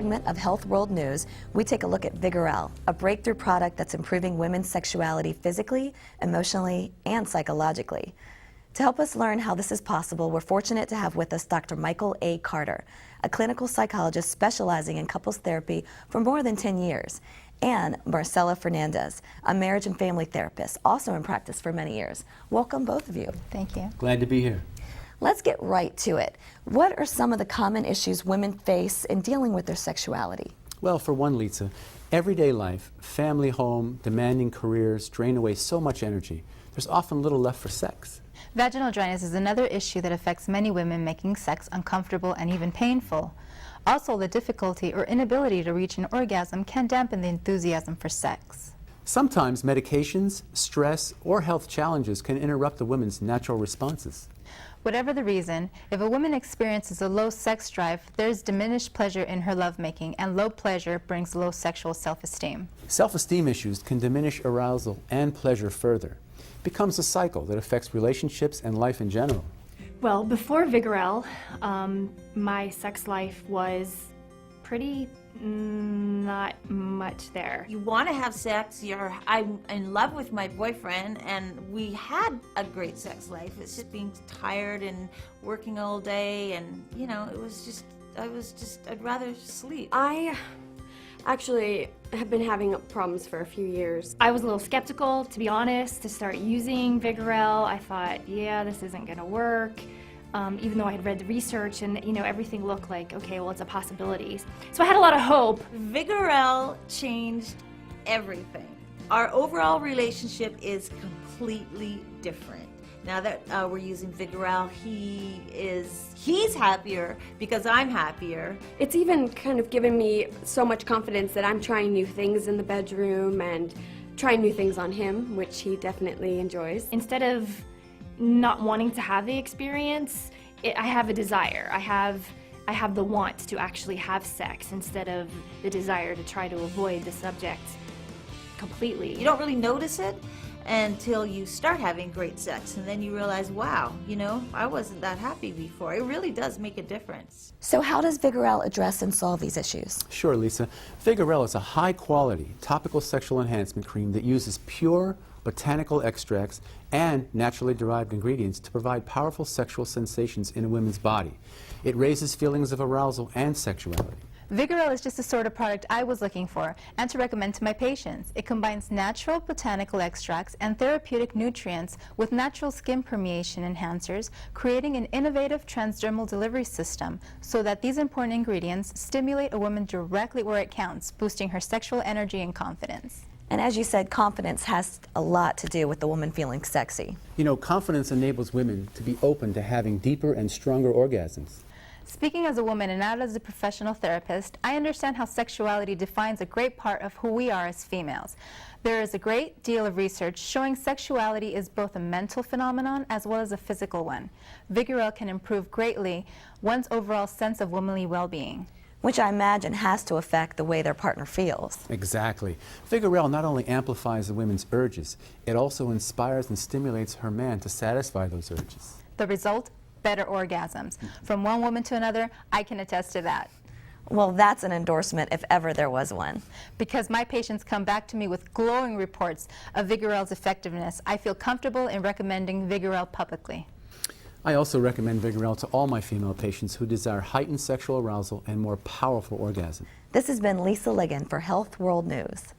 segment of Health World News, we take a look at Vigorelle, a breakthrough product that's improving women's sexuality physically, emotionally, and psychologically. To help us learn how this is possible, we're fortunate to have with us Dr. Michael A. Carter, a clinical psychologist specializing in couples therapy for more than 10 years, and Marcela Fernandez, a marriage and family therapist, also in practice for many years. Welcome, both of you. Thank you. Glad to be here. Let's get right to it. What are some of the common issues women face in dealing with their sexuality? Well, for one, Lisa, everyday life, family, home, demanding careers drain away so much energy. There's often little left for sex. Vaginal dryness is another issue that affects many women, making sex uncomfortable and even painful. Also, the difficulty or inability to reach an orgasm can dampen the enthusiasm for sex. Sometimes medications, stress, or health challenges can interrupt a woman's natural responses. Whatever the reason, if a woman experiences a low sex drive, there is diminished pleasure in her lovemaking, and low pleasure brings low sexual self-esteem. Self-esteem issues can diminish arousal and pleasure further. It becomes a cycle that affects relationships and life in general. Well, before Vigorelle, my sex life was pretty not much there. You want to have sex, I'm in love with my boyfriend, and we had a great sex life. It's just being tired and working all day, and you know, I'd rather sleep. I actually have been having problems for a few years. I was a little skeptical, to be honest, to start using Vigorelle. I thought, yeah, this isn't gonna work. Even though I had read the research and you know everything looked like, okay, well, it's a possibility. So I had a lot of hope. Vigorelle changed everything. Our overall relationship is completely different. Now that we're using Vigorelle, he's happier because I'm happier. It's even kind of given me so much confidence that I'm trying new things in the bedroom and trying new things on him, which he definitely enjoys. Instead of not wanting to have the experience, I have a desire. I have the want to actually have sex instead of the desire to try to avoid the subject completely. You don't really notice it until you start having great sex, and then you realize, wow, you know, I wasn't that happy before. It really does make a difference. So how does Vigorelle address and solve these issues? Sure, Lisa. Vigorelle is a high-quality topical sexual enhancement cream that uses pure botanical extracts and naturally derived ingredients to provide powerful sexual sensations in a woman's body. It raises feelings of arousal and sexuality. Vigorelle is just the sort of product I was looking for and to recommend to my patients. It combines natural botanical extracts and therapeutic nutrients with natural skin permeation enhancers, creating an innovative transdermal delivery system so that these important ingredients stimulate a woman directly where it counts, boosting her sexual energy and confidence. And as you said, confidence has a lot to do with the woman feeling sexy. You know, confidence enables women to be open to having deeper and stronger orgasms. Speaking as a woman and not as a professional therapist, I understand how sexuality defines a great part of who we are as females. There is a great deal of research showing sexuality is both a mental phenomenon as well as a physical one. Vigorelle can improve greatly one's overall sense of womanly well-being, which I imagine has to affect the way their partner feels. Exactly. Vigorelle not only amplifies the women's urges, it also inspires and stimulates her man to satisfy those urges. The result? Better orgasms. From one woman to another, I can attest to that. Well, that's an endorsement if ever there was one. Because my patients come back to me with glowing reports of Vigorelle's effectiveness, I feel comfortable in recommending Vigorelle publicly. I also recommend Vigorelle to all my female patients who desire heightened sexual arousal and more powerful orgasm. This has been Lisa Ligon for Health World News.